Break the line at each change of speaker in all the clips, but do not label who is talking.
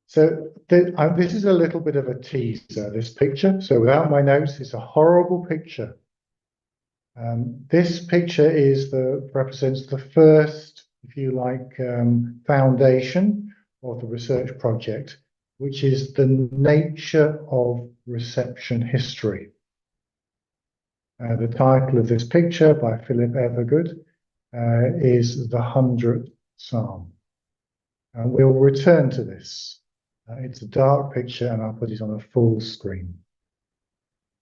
So this is a little bit of a teaser, this picture. So without my notes, it's a horrible picture. This picture represents the first, if you like, foundation of the research project, which is the nature of reception history. The title of this picture by Philip Evergood is The 100th Psalm. And we'll return to this. It's a dark picture and I'll put it on a full screen.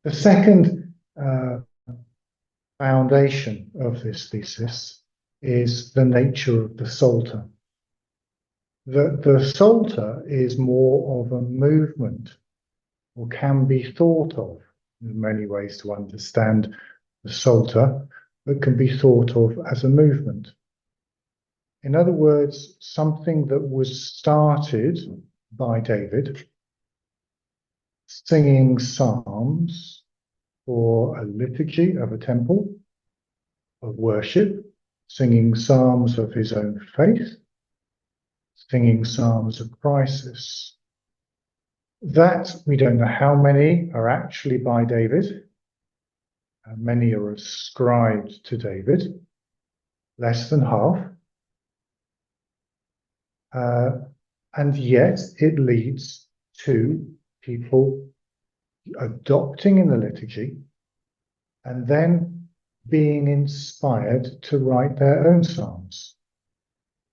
The second foundation of this thesis is the nature of the Psalter. The Psalter is more of a movement, or can be thought of. There's many ways to understand the Psalter, but can be thought of as a movement. In other words, something that was started by David, singing psalms for a liturgy of a temple of worship, singing psalms of his own faith, singing psalms of crisis. That, we don't know how many are actually by David. Many are ascribed to David, less than half. And yet it leads to people adopting in the liturgy and then being inspired to write their own psalms,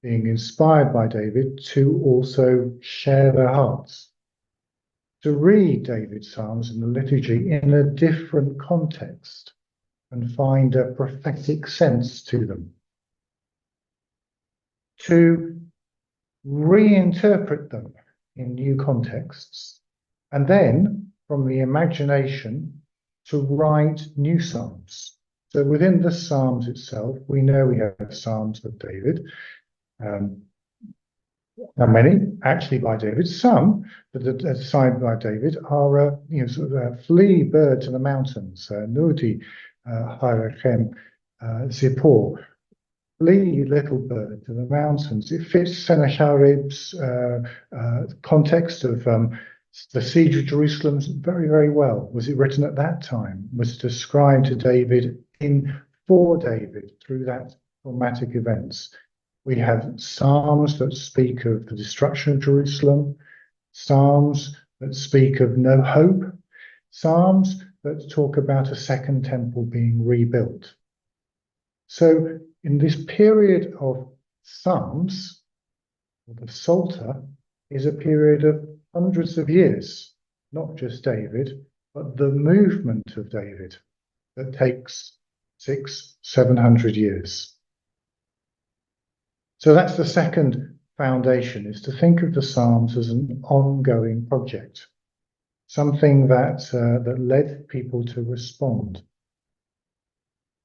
being inspired by David to also share their hearts, to read David's psalms in the liturgy in a different context and find a prophetic sense to them, to reinterpret them in new contexts, and then from the imagination to write new psalms. So within the psalms itself, we know we have psalms of David. How many? Actually by David. Some that are assigned by David are, flee, bird, to the mountains. Nudi, Harechem, Zippor. Flee, little bird, to the mountains. It fits Sennacherib's context of the siege of Jerusalem very, very well. Was it written at that time? Was it ascribed to David for David through that traumatic events? We have psalms that speak of the destruction of Jerusalem, psalms that speak of no hope, psalms that talk about a second temple being rebuilt. So in this period of psalms, the Psalter is a period of hundreds of years, not just David, but the movement of David that takes 600-700 years. So that's the second foundation, is to think of the Psalms as an ongoing project, something that led people to respond.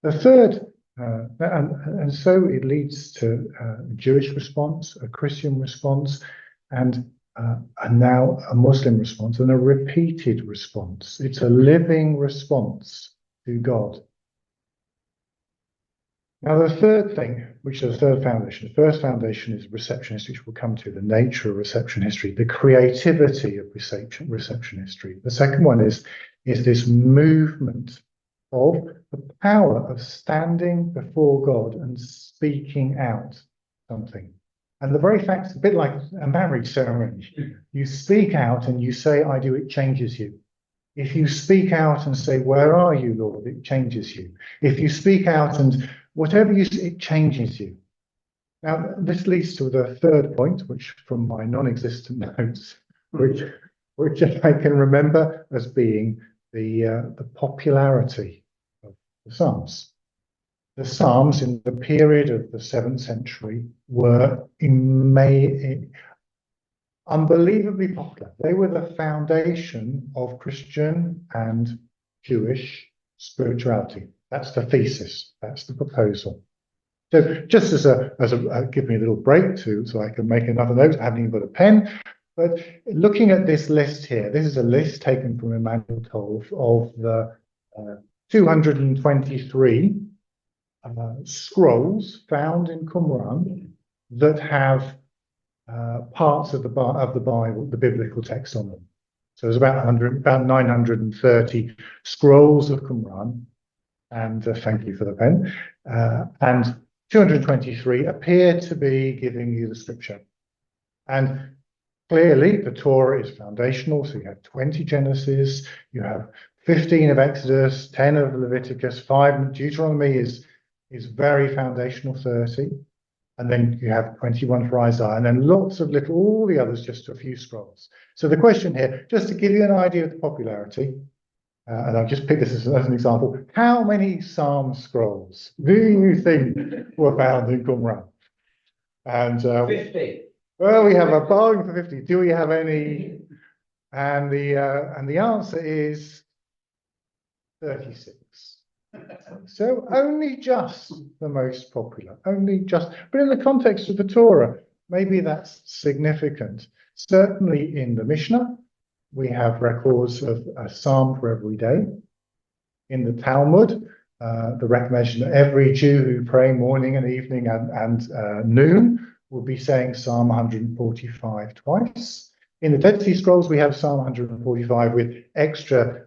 The third, and so it leads to a Jewish response, a Christian response, and now a Muslim response, and a repeated response. It's a living response to God. Now, the third thing, which is the third foundation, the first foundation is reception history, which we'll come to, the nature of reception history, the creativity of reception history. The second one is this movement of the power of standing before God and speaking out something. And the very fact, it's a bit like a marriage ceremony. You speak out and you say, I do, it changes you. If you speak out and say, where are you, Lord? It changes you. If you speak out and whatever you say, it changes you. Now, this leads to the third point, which from my non-existent notes, which I can remember as being the popularity of the Psalms. The Psalms in the period of the 7th century were unbelievably popular. They were the foundation of Christian and Jewish spirituality. That's the thesis. That's the proposal. So just as give me a little break so I can make another note. I haven't even got a pen. But looking at this list here, this is a list taken from Emmanuel Tolf of the 223 scrolls found in Qumran that have parts of the Bible, the biblical text on them. So there's about 930 scrolls of Qumran, and thank you for the pen, and 223 appear to be giving you the scripture. And clearly, the Torah is foundational, so you have 20 Genesis, you have 15 of Exodus, 10 of Leviticus, 5 Deuteronomy is very foundational, 30. And then you have 21 for Isaiah, and then lots of little, all the others, just a few scrolls. So the question here, just to give you an idea of the popularity, and I've just picked this as an example, how many Psalm scrolls do you think were found in Qumran? And
50.
Well, we have a bargain for 50. Do we have any? And the answer is 36. So only just the most popular, only just, but in the context of the Torah, maybe that's significant. Certainly in the Mishnah, we have records of a psalm for every day. In the Talmud, the recommendation that every Jew who pray morning and evening and noon will be saying Psalm 145 twice. In the Dead Sea Scrolls, we have Psalm 145 with extra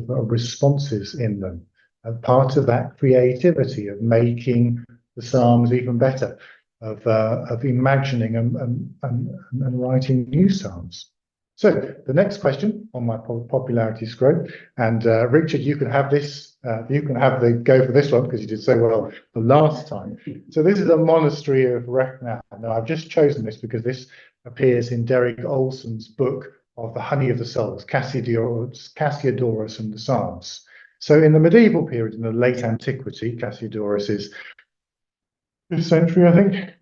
responses in them. Part of that creativity of making the Psalms even better, of imagining and writing new Psalms. So the next question on my popularity scroll, and Richard, you can have this. You can have the go for this one because you did so well the last time. So this is a monastery of Rechnau. Now I've just chosen this because this appears in Derek Olson's book of the Honey of the Souls, Cassiodorus and the Psalms. So in the medieval period, in the late antiquity, Cassiodorus is this century, I think.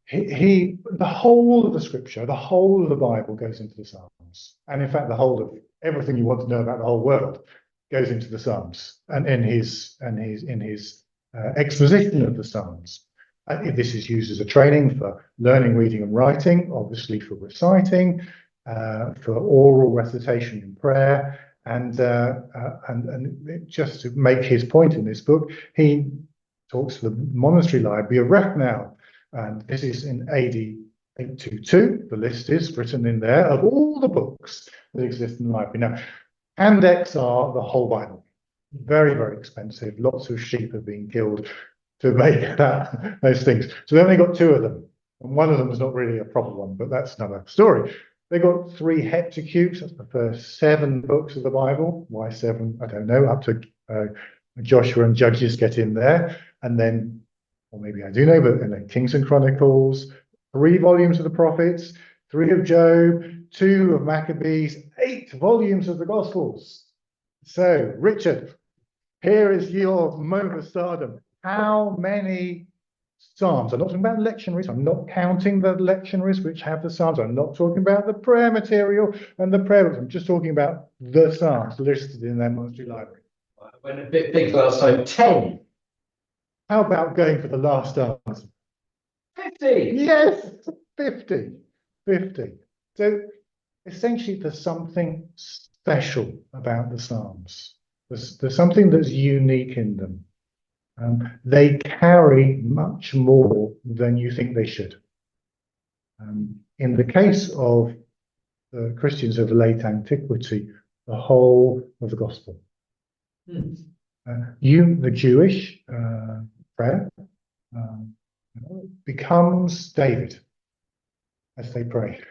The whole of the scripture, the whole of the Bible goes into the Psalms, and in fact, the whole of everything you want to know about the whole world goes into the Psalms, and in his exposition of the Psalms. This is used as a training for learning, reading, and writing, obviously for reciting, for oral recitation in prayer, and just to make his point in this book, he talks to the monastery library of Rechnau, and this is in AD 822. The list is written in there of all the books that exist in the library. Now, Handex are the whole Bible. Very, very expensive. Lots of sheep have been killed to make those things. So they only got 2 of them. And one of them is not really a proper one, but that's another story. They got 3 heptacubes. That's the first 7 books of the Bible. Why 7? I don't know. Up to Joshua and Judges get in there. And then, or maybe I do know, but and then Kings and Chronicles, 3 volumes of the prophets, 3 of Job, 2 of Maccabees, 8 volumes of the Gospels. So, Richard, here is your moment of stardom. How many Psalms? I'm not talking about lectionaries. I'm not counting the lectionaries which have the Psalms. I'm not talking about the prayer material and the prayer books. I'm just talking about the Psalms listed in their monastery library.
I went a bit big last time. 10.
How about going for the last answer?
50.
Yes, 50. 50. So essentially, there's something special about the Psalms. There's something that's unique in them. They carry much more than you think they should. In the case of the Christians of the late antiquity, the whole of the gospel. The Jewish prayer becomes David as they pray,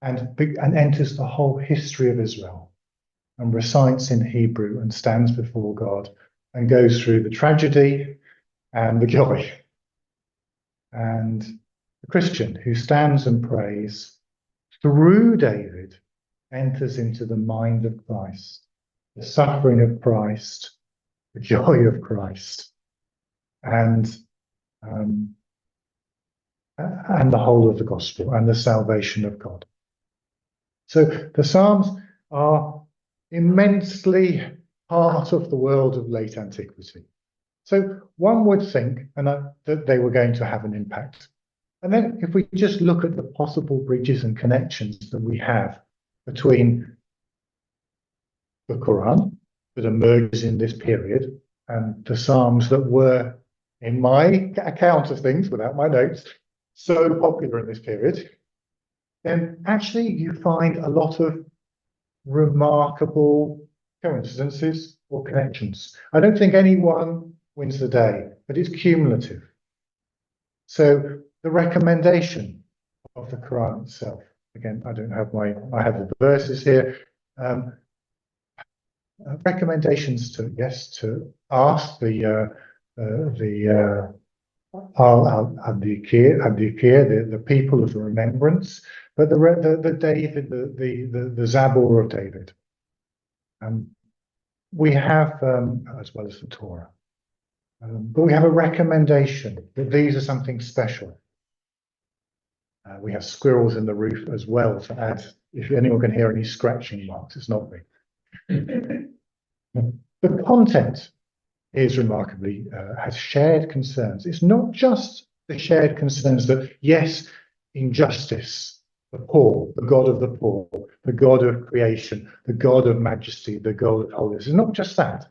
and enters the whole history of Israel, and recites in Hebrew and stands before God and goes through the tragedy and the joy. And the Christian who stands and prays through David enters into the mind of Christ, the suffering of Christ, the joy of Christ, and the whole of the gospel and the salvation of God. So the Psalms are immensely part of the world of late antiquity. So one would think that they were going to have an impact. And then if we just look at the possible bridges and connections that we have between the Qur'an that emerges in this period and the Psalms that were, in my account of things, without my notes, so popular in this period, then actually you find a lot of remarkable coincidences or connections. I don't think anyone wins the day, but it's cumulative. So the recommendation of the Quran itself, again, I have the verses here. Recommendations to ask the the people of the remembrance, but the David, the Zabur of David. We have, as well as the Torah, but we have a recommendation that these are something special. We have squirrels in the roof as well to add, if anyone can hear any scratching marks, it's not me. The content is remarkably, has shared concerns. It's not just the shared concerns that, yes, injustice, the poor, the God of the poor, the God of creation, the God of majesty, the God of holiness. It's not just that.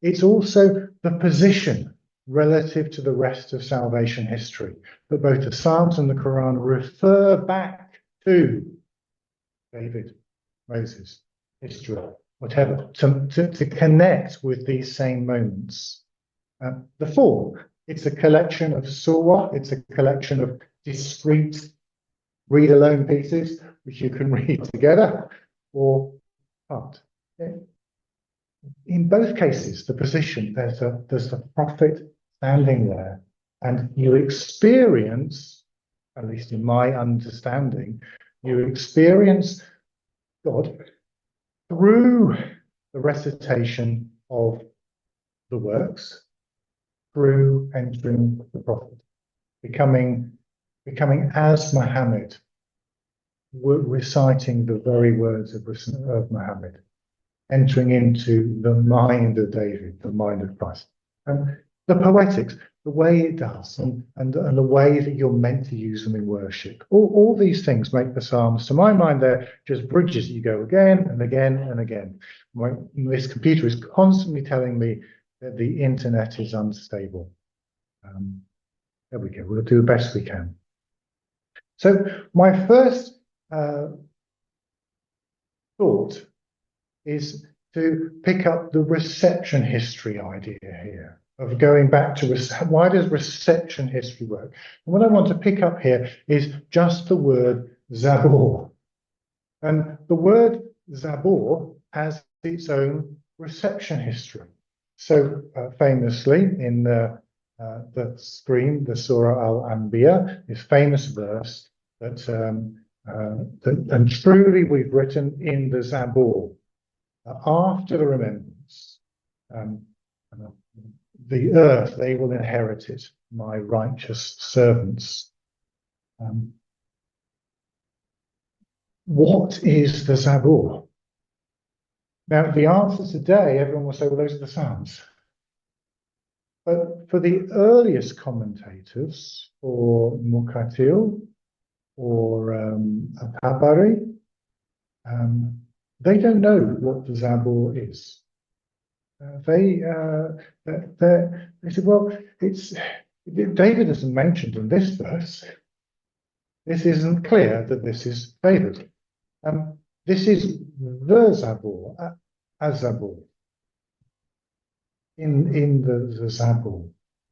It's also the position relative to the rest of salvation history, that both the Psalms and the Quran refer back to David, Moses, Israel, whatever, to connect with these same moments. The form, it's a collection of surah, it's a collection of discrete read-alone pieces, which you can read together, or part. In both cases, the position, there's the prophet standing there, and you experience, at least in my understanding, you experience God through the recitation of the works, through entering the prophet, becoming as Muhammad, reciting the very words of Muhammad, entering into the mind of David, the mind of Christ. And the poetics, the way it does, and the way that you're meant to use them in worship. All these things make the Psalms, to my mind, they're just bridges. You go again and again and again. This computer is constantly telling me that the internet is unstable. There we go. We'll do the best we can. So my first thought is to pick up the reception history idea here, of going back to why does reception history work? And what I want to pick up here is just the word Zabur. And the word Zabur has its own reception history. So famously in the screen, the Surah Al-Anbiya, this famous verse that, and truly we've written in the Zabur, after the remembrance, the earth, they will inherit it, my righteous servants. What is the Zabur? Now, the answer today, everyone will say, well, those are the Psalms. But for the earliest commentators, or Muqatil, or Tabari, they don't know what the Zabur is. They said, well, David isn't mentioned in this verse. This isn't clear that this is David. This is the Zabur, Az-Zabur, in the Zabur.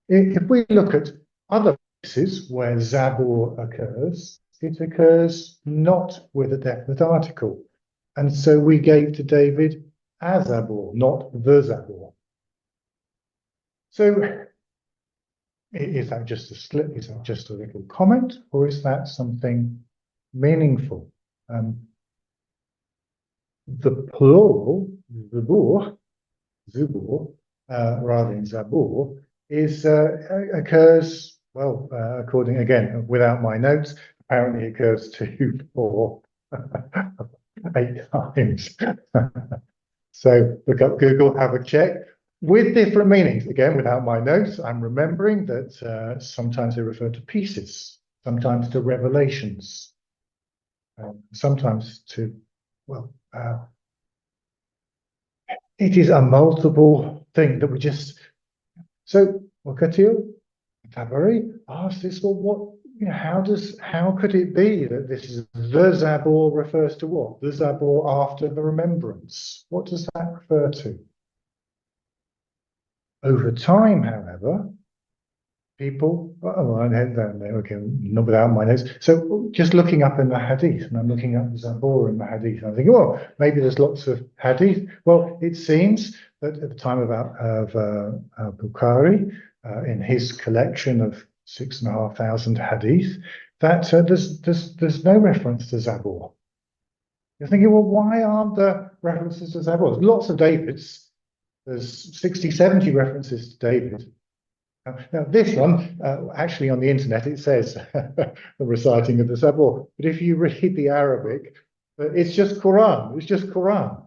If we look at other places where Zabur occurs, it occurs not with a definite article. And so we gave to David Az-Zabur, not the Zabur. So is that just a slip? Is that just a little comment? Or is that something meaningful? The plural, Zubur, rather than Zabur, occurs, well, according, again, without my notes, apparently occurs 2, 4, 8 times. So look up Google, have a check. With different meanings, again, without my notes, I'm remembering that sometimes they refer to pieces, sometimes to revelations, sometimes to, well, it is a multiple thing that we just. So Muqatil Tabari asked this, well, how could it be that this is the Zabor refers to what? The Zabor after the remembrance. What does that refer to? Over time, however, people, I had that there, okay, not without my notes. So just looking up in the Hadith, and I'm looking up the Zabor in the Hadith, and I'm thinking, oh, maybe there's lots of Hadith. Well, it seems that at the time of Bukhari, in his collection of 6,500 Hadith, that there's no reference to Zabor. You're thinking, well, why aren't there references to Zabor? There's lots of Davids. There's 60, 70 references to David. Now, this one, actually on the internet, it says the reciting of the Zabor. But if you read the Arabic, it's just Qur'an. It's just Qur'an.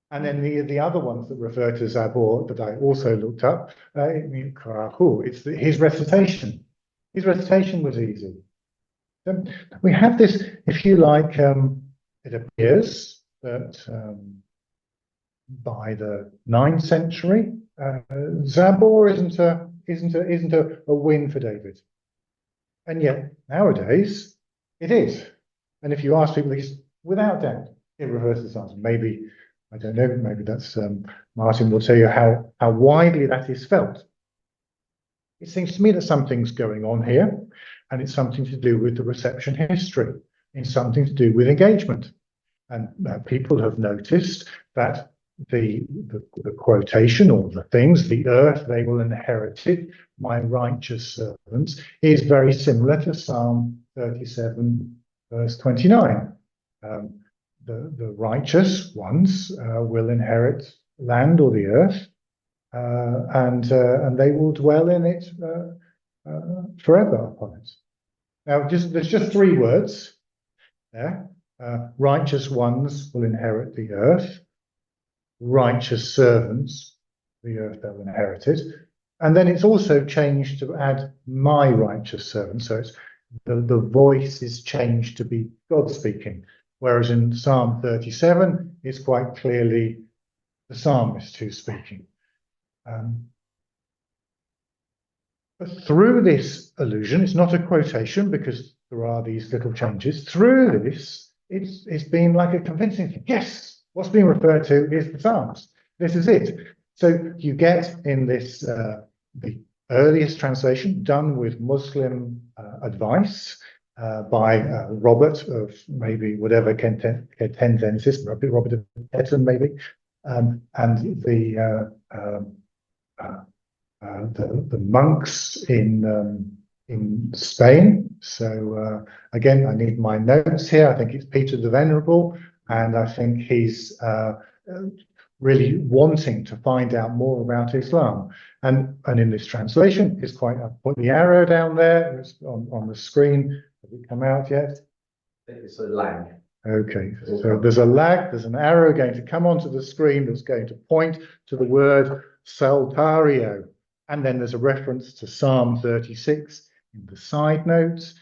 And then the other ones that refer to Zabor that I also looked up, it's his recitation. His recitation was easy. We have this, if you like, it appears that by the 9th century, Zabor isn't a win for David, and yet nowadays it is. And if you ask people, without doubt, it reverses the answer. Maybe, I don't know. Maybe that's Martin will tell you how widely that is felt. It seems to me that something's going on here, and it's something to do with the reception history. It's something to do with engagement, and people have noticed that the quotation or the things, the earth they will inherit it, my righteous servants, is very similar to Psalm 37, verse 29. The righteous ones will inherit land or the earth, and they will dwell in it forever upon it. Now, there's just 3 words there. Righteous ones will inherit the earth. Righteous servants, the earth they'll inherit it. And then it's also changed to add my righteous servant. So it's the voice is changed to be God speaking. Whereas in Psalm 37, it's quite clearly the psalmist who's speaking. But through this allusion, it's not a quotation because there are these little changes. Through this, it's been like a convincing thing. Yes, what's being referred to is the Psalms. This is it. So you get in this, the earliest translation done with Muslim advice by Robert of maybe whatever Kentensis, Robert of Eton maybe, and the monks in Spain. So again, I need my notes here. I think it's Peter the Venerable. And I think he's really wanting to find out more about Islam. And in this translation, it's quite, I've put the arrow down there, it's on the screen. Has it come out yet?
It's a lag.
Okay, so there's a lag, there's an arrow going to come onto the screen that's going to point to the word Saltario. And then there's a reference to Psalm 36 in the side notes.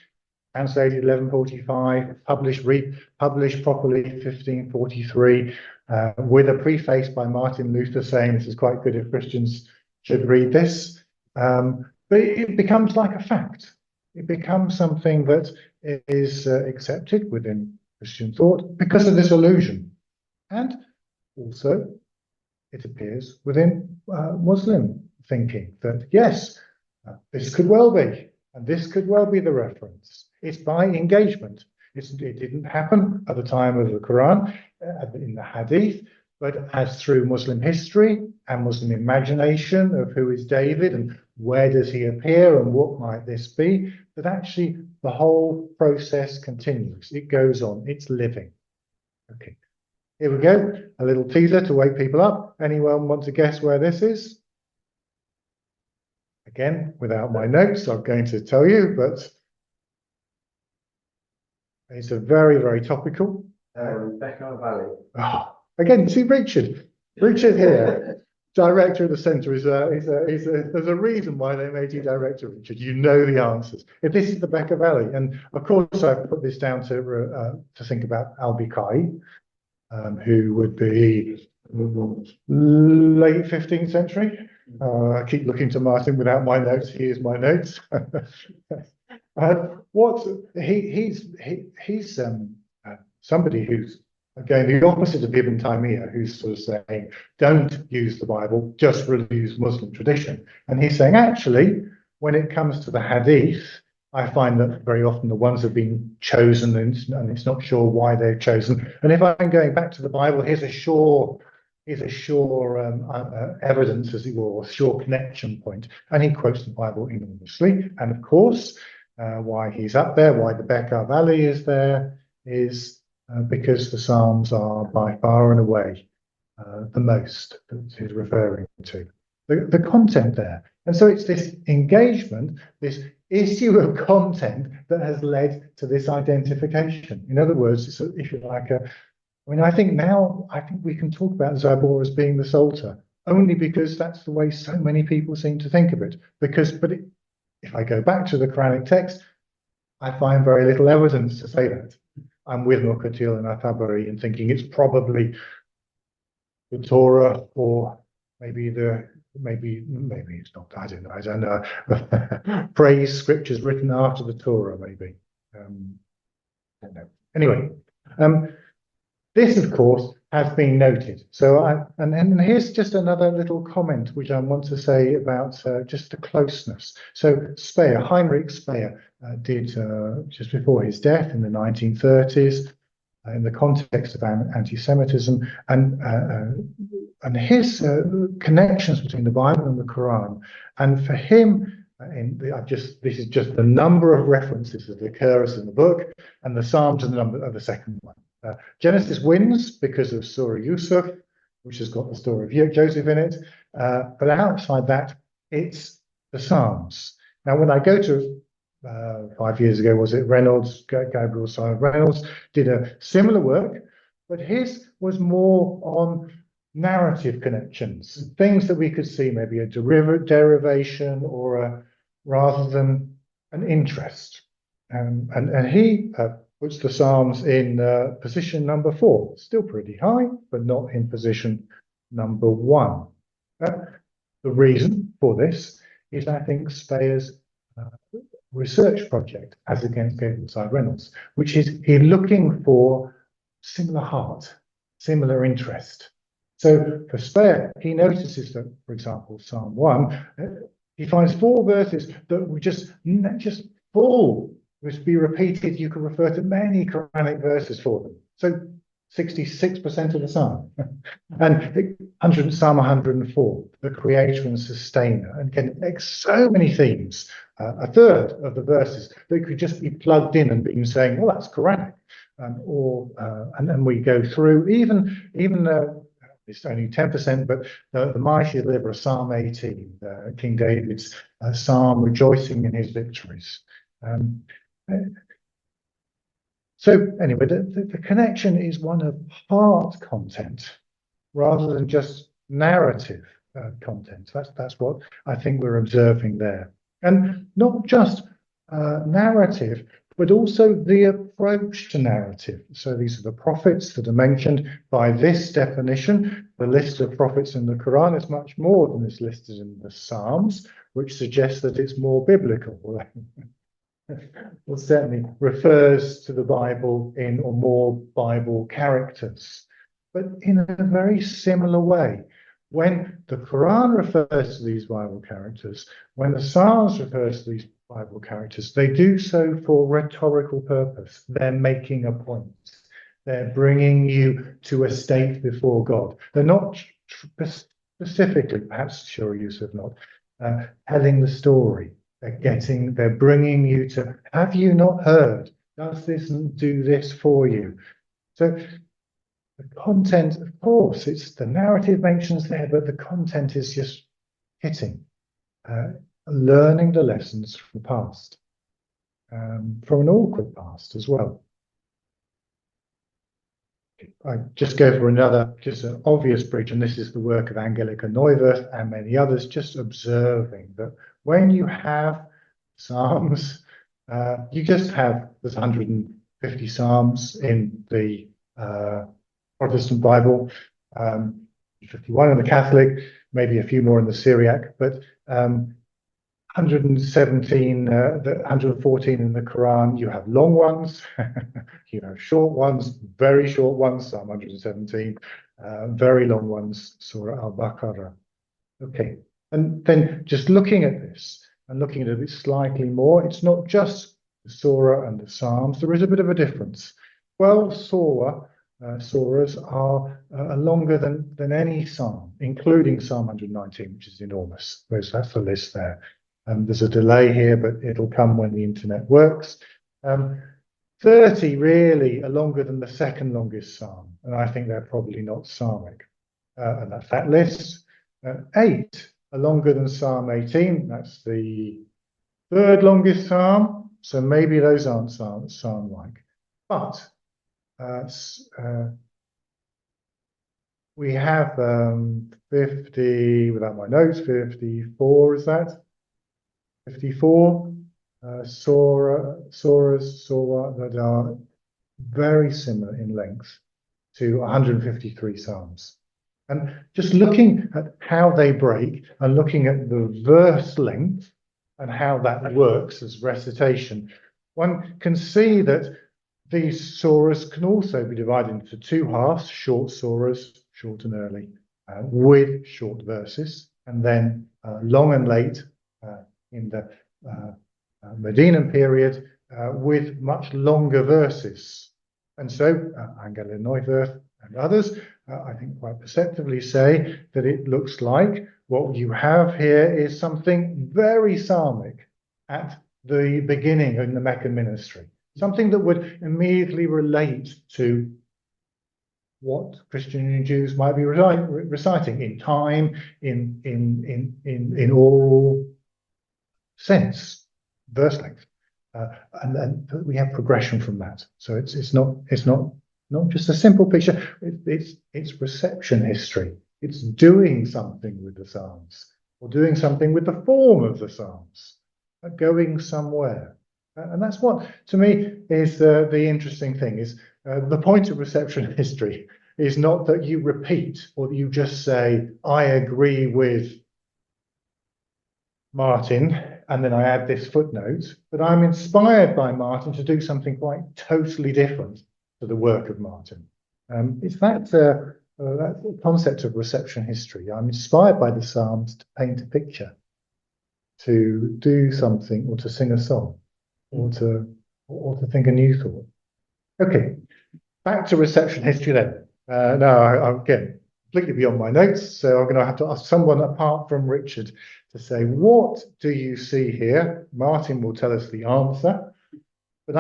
Translated 1145, republished properly 1543, with a preface by Martin Luther saying this is quite good if Christians should read this. But it becomes like a fact. It becomes something that is accepted within Christian thought because of this allusion. And also, it appears within Muslim thinking that, yes, this could well be, and this could well be the reference. It's by engagement. It didn't happen at the time of the Qur'an, in the Hadith, but as through Muslim history and Muslim imagination of who is David and where does he appear and what might this be, that actually the whole process continues. It goes on. It's living. Okay, here we go. A little teaser to wake people up. Anyone want to guess where this is? Again, without my notes, I'm going to tell you, but it's a very, very topical.
Becker Valley.
Oh, again, see Richard here, director of the centre. There's a reason why they made you director, Richard. You know the answers. If this is the Becker Valley, and of course I've put this down to think about Al-Biqai, who would be late 15th century. I keep looking to Martin without my notes. Here's my notes. What he's somebody who's again the opposite of Ibn Taymiyyah, who's sort of saying don't use the Bible, just use Muslim tradition, and he's saying actually when it comes to the Hadith, I find that very often the ones have been chosen and it's not sure why they're chosen. And if I'm going back to the Bible, here's a sure evidence, as it were, or sure connection point. And he quotes the Bible enormously. And of course, why he's up there, why the Bekaa Valley is there, is because the Psalms are by far and away the most that he's referring to. The content there. And so it's this engagement, this issue of content that has led to this identification. In other words, it's if you like I think we can talk about Zabur as being the Psalter only because that's the way so many people seem to think of it. If I go back to the Quranic text, I find very little evidence to say that. I'm with Muqatil and At-Tabari in thinking it's probably the Torah or maybe it's not. I don't know. Praise scriptures written after the Torah, maybe. I don't know. Anyway, this, of course, has been noted. So, and here's just another little comment which I want to say about just the closeness. So, Heinrich Speyer did just before his death in the 1930s, in the context of anti-Semitism, and his connections between the Bible and the Quran. And for him, this is just the number of references that occurs in the book, and the Psalms are the number of the second one. Genesis wins because of Surah Yusuf, which has got the story of Joseph in it. But outside that, it's the Psalms. Now, when I go to 5 years ago, was it Gabriel Simon Reynolds did a similar work, but his was more on narrative connections, things that we could see, maybe a derivation or rather than an interest. And he puts the Psalms in position number 4, still pretty high, but not in position number 1. The reason for this is, I think, Speyer's research project as against Gabriel Simon Reynolds, which is he's looking for similar heart, similar interest. So for Speyer, he notices that, for example, Psalm 1, he finds 4 verses that were just full, which be repeated. You can refer to many Quranic verses for them. So 66% of the Psalm. And Psalm 104, the creator and sustainer, and can take so many themes, a third of the verses that could just be plugged in and being saying, well, that's Quranic. And then we go through, even it's only 10%, but the mighty deliverer, Psalm 18, King David's psalm rejoicing in his victories. So anyway, the connection is one of heart content rather than just narrative content. That's what I think we're observing there. And not just narrative, but also the approach to narrative. So these are the prophets that are mentioned by this definition. The list of prophets in the Quran is much more than is listed in the Psalms, which suggests that it's more biblical. Well, certainly refers to the Bible in or more Bible characters, but in a very similar way. When the Quran refers to these Bible characters, when the Psalms refers to these Bible characters, they do so for rhetorical purpose. They're making a point. They're bringing you to a state before God. They're not specifically, perhaps Surah Yusuf not, telling the story. They're bringing you to, have you not heard? Does this do this for you? So the content, of course, it's the narrative mentions there, but the content is just hitting, learning the lessons from the past, from an awkward past as well. I just go for another, just an obvious bridge, and this is the work of Angelika Neuwirth and many others, just observing that when you have Psalms, you just have, there's 150 Psalms in the Protestant Bible, 51 in the Catholic, maybe a few more in the Syriac, but 117, the 114 in the Quran, you have long ones, you have short ones, very short ones, Psalm 117, very long ones, Surah Al-Baqarah. Okay, and then just looking at this and looking at it slightly more, it's not just the Surah and the Psalms, there is a bit of a difference. 12 surahs are longer than any psalm, including Psalm 119, which is enormous. That's the list there. There's a delay here, but it'll come when the internet works. 30 really are longer than the second longest psalm, and I think they're probably not psalmic. And that's that list. 8 are longer than Psalm 18. That's the third longest psalm, so maybe those aren't psalm-like. But we have 50, without my notes, 54, is that? 54 surahs that are very similar in length to 153 psalms. And just looking at how they break and looking at the verse length and how that works as recitation, one can see that these surahs can also be divided into two halves: short surahs, short and early, with short verses, and then long and late in the Medinan period with much longer verses. And so Angela Neuwirth and others, I think quite perceptively say that it looks like what you have here is something very psalmic at the beginning in the Meccan ministry, something that would immediately relate to what Christian Jews might be reciting in time, in oral sense, verse length, and then we have progression from that. So it's not just a simple picture. It's reception history. It's doing something with the Psalms, or doing something with the form of the Psalms, going somewhere. And that's what, to me, is the interesting thing. Is the point of reception history is not that you repeat or that you just say, I agree with Martin, and then I add this footnote, but I'm inspired by Martin to do something quite totally different to the work of Martin. It's that concept of reception history. I'm inspired by the Psalms to paint a picture, to do something, or to sing a song, or to think a new thought. Okay, back to reception history then. Now, again, completely beyond my notes, so I'm going to have to ask someone apart from Richard to say, what do you see here? Martin will tell us the answer, but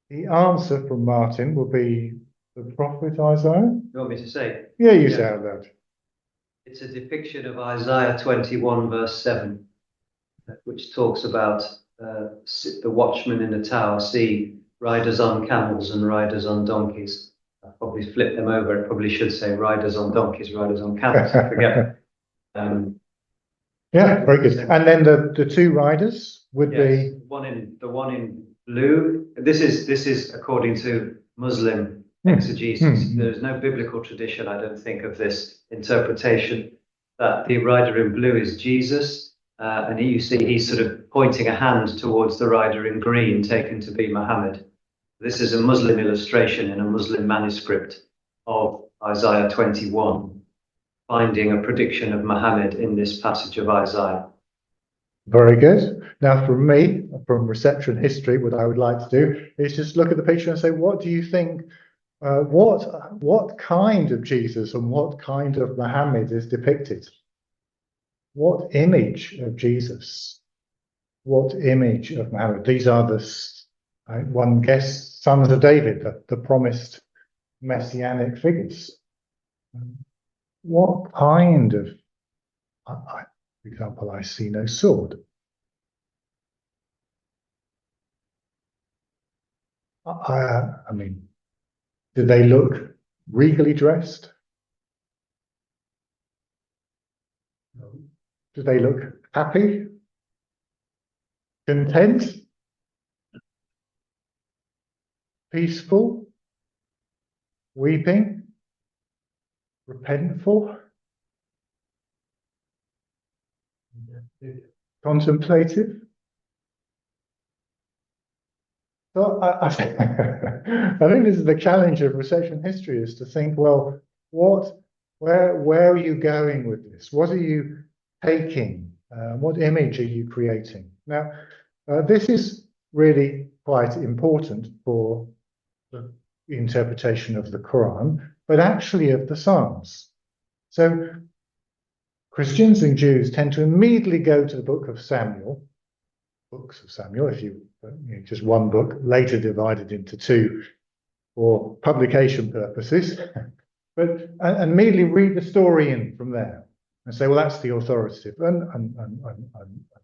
the answer from Martin will be the prophet Isaiah.
You want me to say?
Yeah, you say out loud.
It's a depiction of Isaiah 21, verse 7, which talks about the watchmen in the tower see riders on camels and riders on donkeys. I probably flipped them over. It probably should say riders on donkeys, riders on camels. I forget.
Yeah, very good. And then the two riders would be
the one in blue. This is according to Muslim exegesis. There's no biblical tradition, I don't think, of this interpretation that the rider in blue is Jesus, and you see he's sort of pointing a hand towards the rider in green, taken to be Muhammad. This is a Muslim illustration in a Muslim manuscript of Isaiah 21, finding a prediction of Muhammad in this passage of Isaiah.
Very good. Now, from me, from reception history, what I would like to do is just look at the picture and say, what do you think? What kind of Jesus and what kind of Muhammad is depicted? What image of Jesus? What image of Muhammad? These are one guess, sons of David, the promised messianic figures. What kind of, for example, I see no sword. I mean, do they look regally dressed? Do they look happy? Content? Peaceful? Weeping? Repentful? contemplative. So I think this is the challenge of reception history, is to think, well, where are you going with this? What are you taking? What image are you creating? Now, this is really quite important for the interpretation of the Quran, but actually of the Psalms. So Christians and Jews tend to immediately go to the book of Samuel, books of Samuel, if you know, just one book, later divided into two for publication purposes, but and immediately read the story in from there and say, well, that's the authoritative. And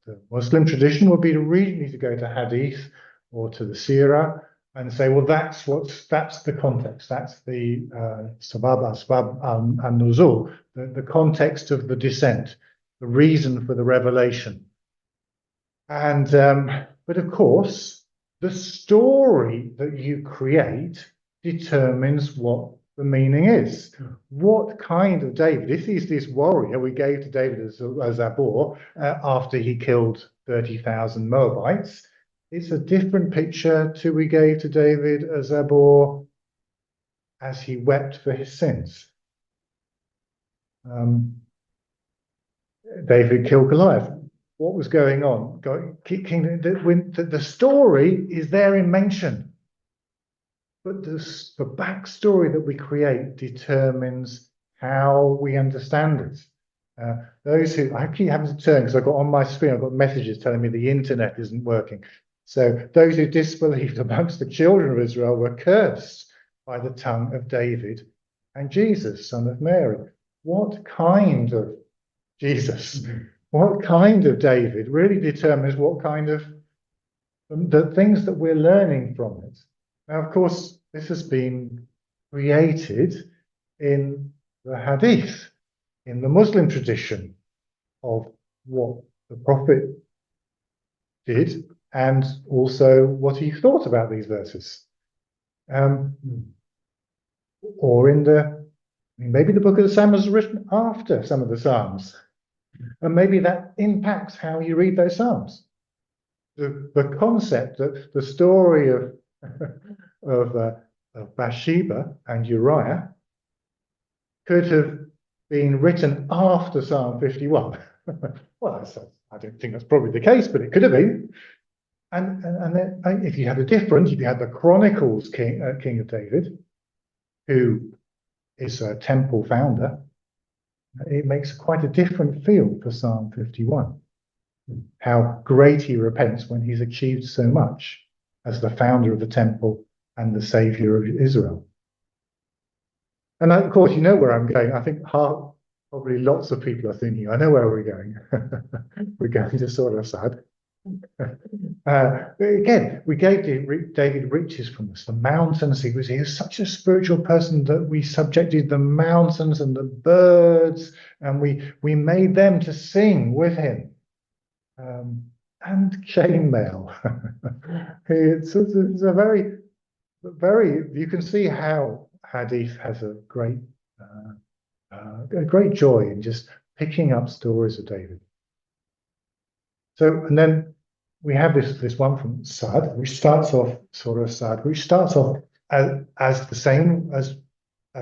the Muslim tradition would be to really need to go to Hadith or to the Sirah and say, well, that's the context, that's the sabab, asbab, and nuzul, the context of the descent, the reason for the revelation. And but of course, the story that you create determines what the meaning is. What kind of David? If he's this warrior we gave to David as Zabor after he killed 30,000 Moabites, it's a different picture to we gave to David as Zabor as he wept for his sins. David killed Goliath. What was going on? The story is there in mention, but the backstory that we create determines how we understand it. Those who I keep having to turn because I've got on my screen, I've got messages telling me the internet isn't working. So those who disbelieved amongst the children of Israel were cursed by the tongue of David and Jesus, son of Mary. What kind of Jesus? What kind of David really determines what kind of the things that we're learning from it. Now, of course, this has been created in the Hadith, in the Muslim tradition of what the Prophet did and also what he thought about these verses. Or maybe the book of the Psalms was written after some of the Psalms. And maybe that impacts how you read those Psalms. The concept that the story of Bathsheba and Uriah could have been written after Psalm 51. Well, I don't think that's probably the case, but it could have been. And then if you had the Chronicles king of David, who is a temple founder, it makes quite a different feel for Psalm 51. How great he repents when he's achieved so much as the founder of the temple and the savior of Israel. And of course, you know where I'm going. I think probably lots of people are thinking, I know where we're going. We're going to Surah Sad. Again, we gave David riches from us, the mountains. He was such a spiritual person that we subjected the mountains and the birds, and we made them to sing with him. And chainmail. It's a very, you can see how Hadith has a great joy in just picking up stories of David. So, and then we have this one from Sad, which starts off Surah Sad, which starts off as the same as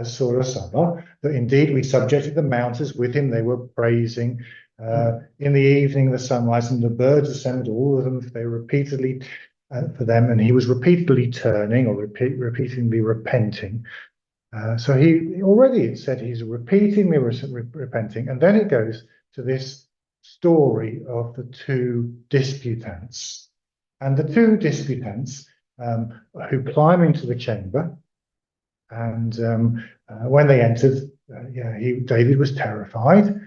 Surah Sabah, that indeed we subjected the mountains with him, they were praising. In the evening, the sunrise, and the birds assembled, all of them, they repeatedly for them, and he was repeatedly turning or repeatedly repenting. So it said he's repeatedly repenting, and then it goes to this story of the two disputants. And the two disputants who climb into the chamber, and when they entered, David was terrified.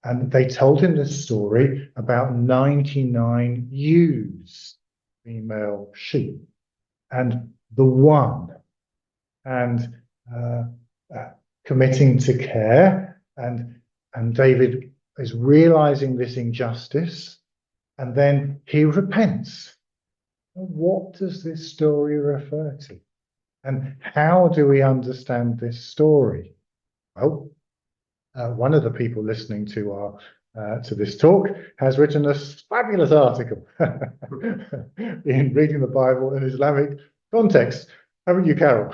And they told him this story about 99 ewes, female sheep, and the one, and committing to care. And David is realizing this injustice, and then he repents. What does this story refer to? And how do we understand this story? Well, one of the people listening to our to this talk, has written a fabulous article in reading the Bible in Islamic context. Haven't you, Carol?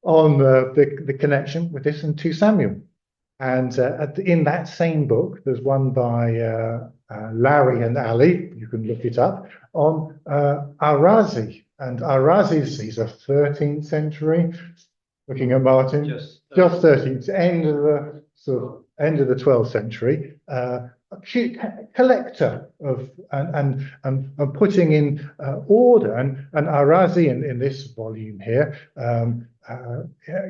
On the connection with this and 2 Samuel. And in that same book, there's one by Larry and Ali, you can look it up, on Arazi. And Arazi's, he's a 13th century, looking at Martin, just 13th, end of the 12th century, collector of and putting in order. And Arazi in this volume here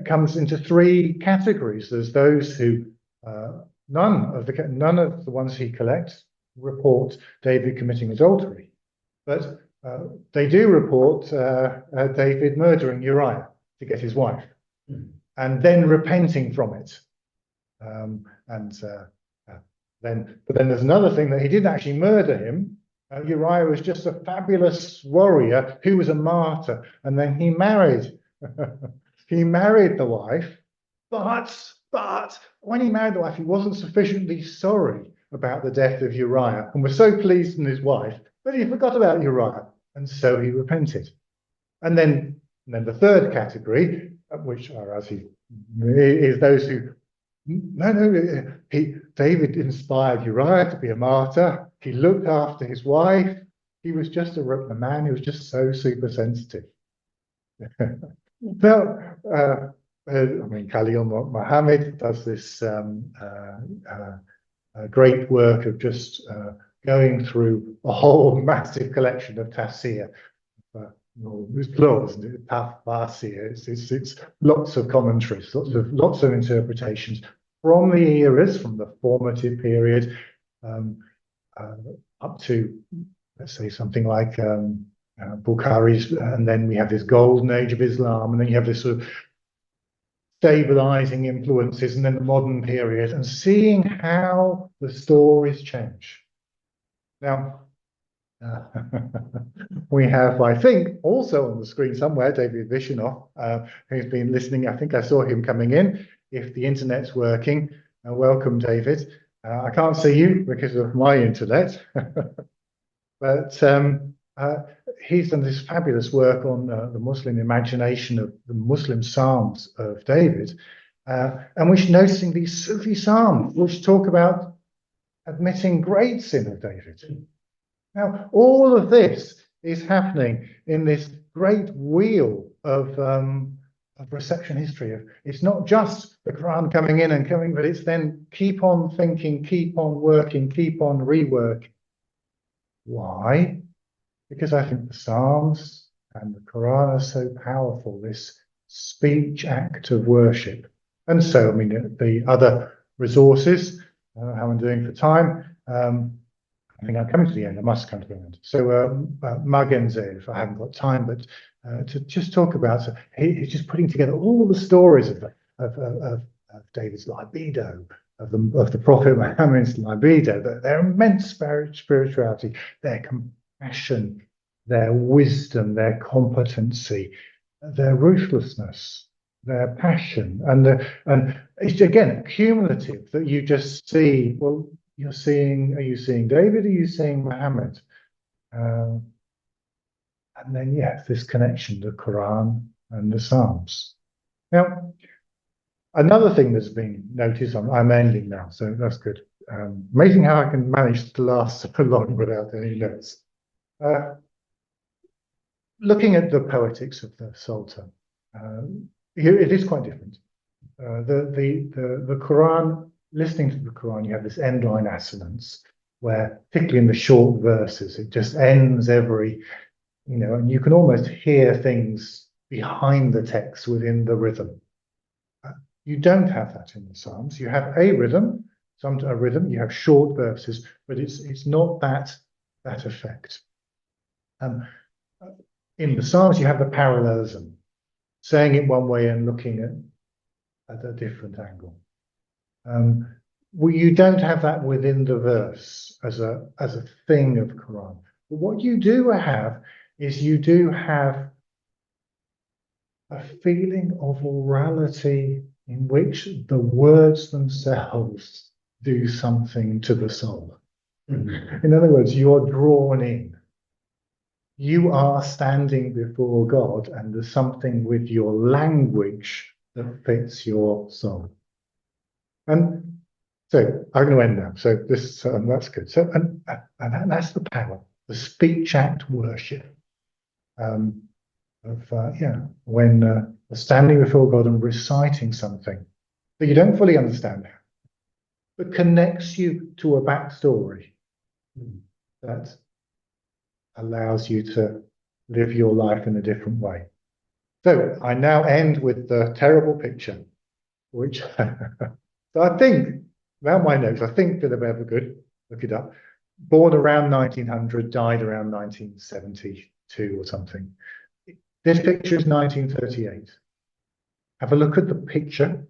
comes into 3 categories. There's those who none of the ones he collects report David committing adultery, but they do report David murdering Uriah to get his wife, and then repenting from it. But then there's another thing, that he didn't actually murder him. Uriah was just a fabulous warrior who was a martyr, and then he married. He married the wife, but when he married the wife, he wasn't sufficiently sorry about the death of Uriah, and was so pleased in his wife that he forgot about Uriah, and so he repented. And then the 3rd category, which are actually is those who David inspired Uriah to be a martyr. He looked after his wife. He was just a man who was just so super sensitive. Well, Khalil Muhammad does this great work of just going through a whole massive collection of tafsir. It's plural, isn't it? Tafsir. It's lots of commentaries, lots of interpretations from the eras, from the formative period up to, let's say, something like Bukhari's, and then we have this golden age of Islam, and then you have this sort of stabilizing influences, and then the modern period, and seeing how the stories change. Now, we have, I think, also on the screen somewhere, David Vishinoff, who's been listening. I think I saw him coming in. If the internet's working, welcome, David. I can't see you because of my internet, but he's done this fabulous work on the Muslim imagination of the Muslim Psalms of David, and which noticing these Sufi Psalms, which talk about admitting great sin of David. Now, all of this is happening in this great wheel of reception history. It's not just the Quran coming in and coming, but it's then keep on thinking, keep on working, keep on reworking. Why? Because I think the Psalms and the Quran are so powerful, this speech act of worship. And so, I mean, the other resources, how I'm doing for time, I think I'm coming to the end. I must come to the end. So Magenze, if I haven't got time, but to just talk about, so he's just putting together all the stories of David's libido, of the Prophet Muhammad's libido, their immense spirituality, their compassion, their wisdom, their competency, their ruthlessness, their passion, and it's again cumulative that you just see. Well, are you seeing David? Are you seeing Muhammad? And then, yes, this connection, the Quran and the Psalms. Now, another thing that's been noticed, I'm ending now, so that's good. Amazing how I can manage to last so long without any notes. Looking at the poetics of the Psalter, it is quite different. The Quran, listening to the Quran, you have this end-line assonance, where, particularly in the short verses, it just ends every, and you can almost hear things behind the text within the rhythm. You don't have that in the Psalms. You have a rhythm, you have short verses, but it's not that effect. In the Psalms, you have the parallelism, saying it one way and looking at a different angle. Well, you don't have that within the verse as a thing of Quran. But what you do have is you do have a feeling of orality in which the words themselves do something to the soul. In other words, you're drawn in. You are standing before God, and there's something with your language that fits your soul. And so I'm going to end now. So this that's good. So and that's the power, the speech act worship. When standing before God and reciting something that you don't fully understand, but connects you to a backstory that allows you to live your life in a different way. So I now end with the terrible picture, which so I think, around my notes, I think that about good, look it up, born around 1900, died around 1972 or something. This picture is 1938. Have a look at the picture.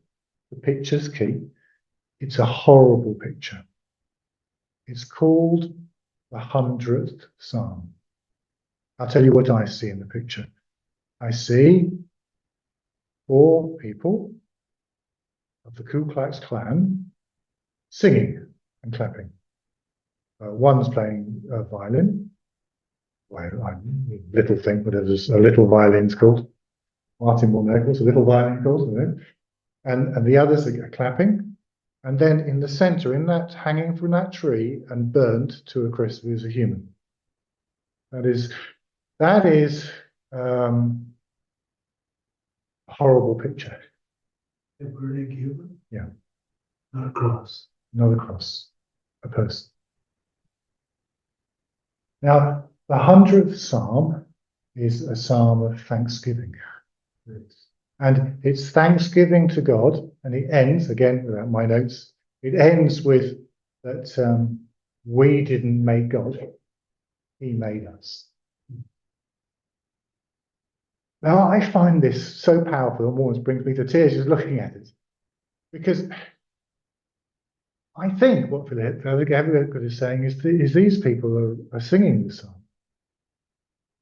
The picture's key. It's a horrible picture. It's called the 100th Psalm. I'll tell you what I see in the picture. I see 4 people of the Ku Klux Klan singing and clapping. One's playing a violin. Little thing, whatever a little violin's called. Martin will know what's a little violin called, and the others are clapping. And then in the center, in that hanging from that tree and burnt to a crisp, is a human. That is a horrible picture.
A burning human?
Yeah.
Not a cross.
Not a cross, a person. Now, the 100th Psalm is a psalm of thanksgiving. And it's thanksgiving to God, and it ends, again, without my notes, it ends with that we didn't make God, He made us. Now, I find this so powerful, it almost brings me to tears just looking at it. Because I think what Philip is saying is these people are singing the song.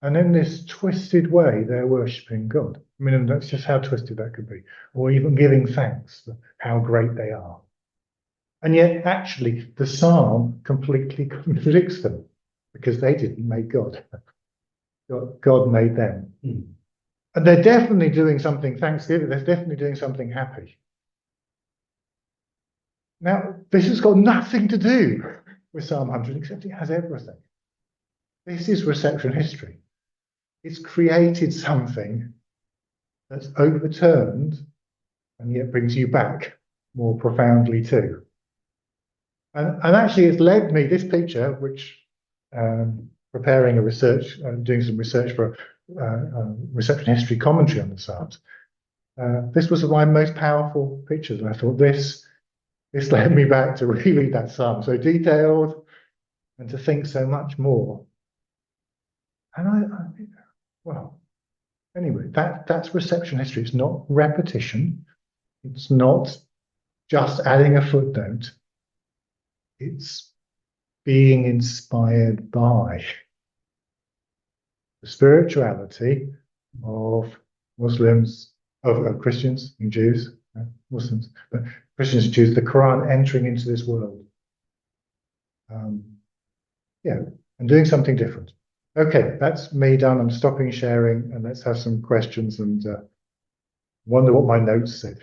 And in this twisted way, they're worshipping God. I mean, that's just how twisted that could be. Or even giving thanks for how great they are. And yet, actually, the psalm completely contradicts them because they didn't make God. God made them. And they're definitely doing something thanksgiving. They're definitely doing something happy. Now, this has got nothing to do with Psalm 100, except it has everything. This is reception history. It's created something that's overturned and yet brings you back more profoundly too. And actually it's led me, this picture, which preparing a research, doing some research for reception history commentary on the Psalms, this was one of my most powerful pictures. And I thought this led me back to reread that Psalm so detailed and to think so much more. And well, anyway, that's reception history. It's not repetition. It's not just adding a footnote. It's being inspired by the spirituality of Muslims, of Christians and Jews, Muslims, but Christians and Jews, the Qur'an entering into this world. And doing something different. Okay, that's me done. I'm stopping sharing, and let's have some questions and wonder what my notes said.